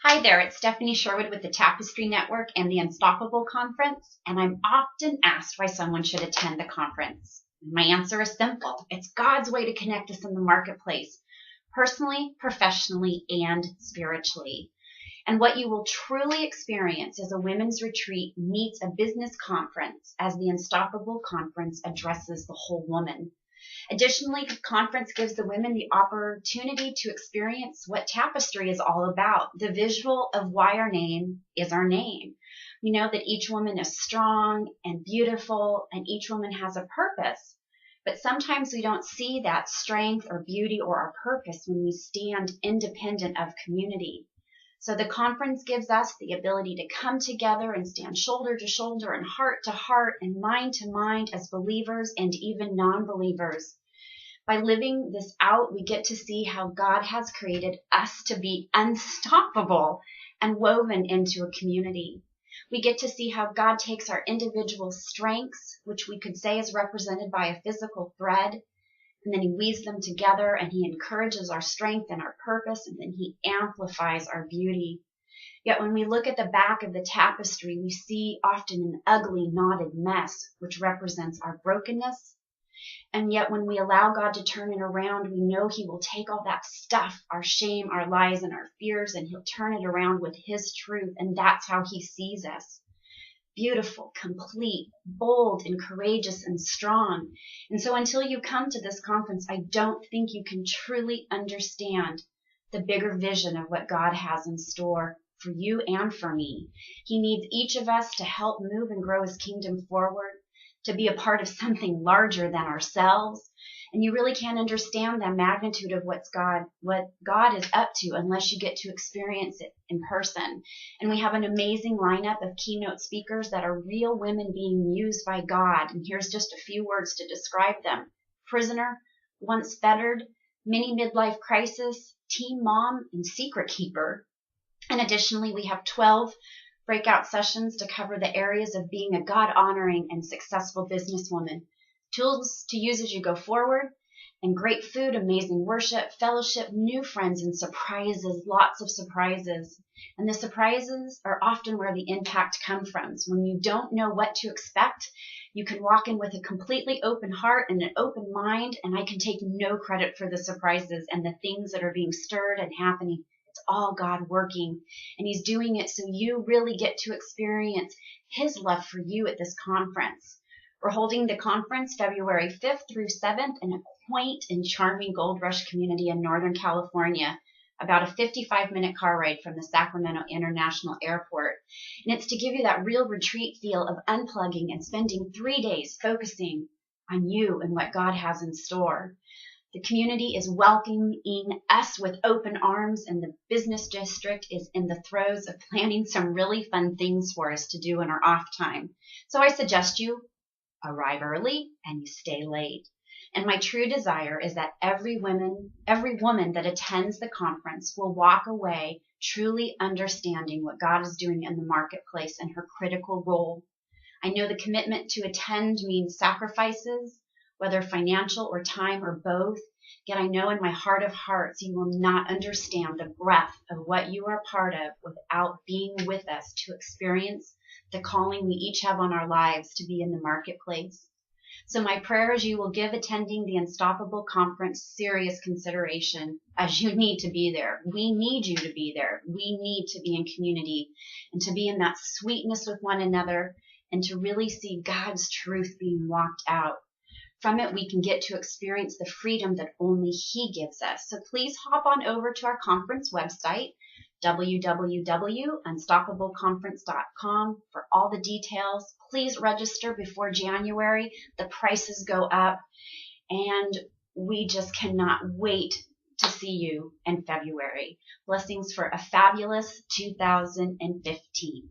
Hi there, it's Stephanie Sherwood with the Tapestry Network and the Unstoppable Conference, and I'm often asked why someone should attend the conference. My answer is simple. It's God's way to connect us in the marketplace, personally, professionally, and spiritually. And what you will truly experience as a women's retreat meets a business conference as the Unstoppable Conference addresses the whole woman. Additionally, the conference gives the women the opportunity to experience what Tapestry is all about, the visual of why our name is our name. We know that each woman is strong and beautiful, and each woman has a purpose. But sometimes we don't see that strength or beauty or our purpose when we stand independent of community. So the conference gives us the ability to come together and stand shoulder to shoulder and heart to heart and mind to mind as believers and even non-believers. By living this out, we get to see how God has created us to be unstoppable and woven into a community. We get to see how God takes our individual strengths, which we could say is represented by a physical thread, and then he weaves them together and he encourages our strength and our purpose, and then he amplifies our beauty. Yet when we look at the back of the tapestry, we see often an ugly, knotted mess, which represents our brokenness. And yet when we allow God to turn it around, we know he will take all that stuff, our shame, our lies, and our fears, and he'll turn it around with his truth. And that's how he sees us. Beautiful, complete, bold, and courageous and strong. And so until you come to this conference, I don't think you can truly understand the bigger vision of what God has in store for you and for me. He needs each of us to help move and grow his kingdom forward, to be a part of something larger than ourselves. And you really can't understand the magnitude of what God is up to unless you get to experience it in person. And we have an amazing lineup of keynote speakers that are real women being used by God. And here's just a few words to describe them: prisoner, once fettered, mini midlife crisis, teen mom, and secret keeper. And additionally, we have 12 breakout sessions to cover the areas of being a God-honoring and successful businesswoman, tools to use as you go forward, and great food, amazing worship, fellowship, new friends, and surprises, lots of surprises. And the surprises are often where the impact comes from. So when you don't know what to expect, you can walk in with a completely open heart and an open mind, and I can take no credit for the surprises and the things that are being stirred and happening. It's all God working, and he's doing it so you really get to experience his love for you at this conference. We're holding the conference February 5th through 7th in a quaint and charming Gold Rush community in Northern California, about a 55-minute car ride from the Sacramento International Airport. And it's to give you that real retreat feel of unplugging and spending 3 days focusing on you and what God has in store. The community is welcoming us with open arms, and the business district is in the throes of planning some really fun things for us to do in our off time. So I suggest you arrive early and you stay late. And my true desire is that every woman that attends the conference will walk away truly understanding what God is doing in the marketplace and her critical role. I know the commitment to attend means sacrifices, whether financial or time or both. Yet I know in my heart of hearts you will not understand the breadth of what you are part of without being with us to experience the calling we each have on our lives to be in the marketplace. So my prayer is you will give attending the Unstoppable Conference serious consideration, as you need to be there. We need you to be there. We need to be in community and to be in that sweetness with one another and to really see God's truth being walked out. From it, we can get to experience the freedom that only he gives us. So please hop on over to our conference website, www.unstoppableconference.com, for all the details. Please register before January. The prices go up, and we just cannot wait to see you in February. Blessings for a fabulous 2015.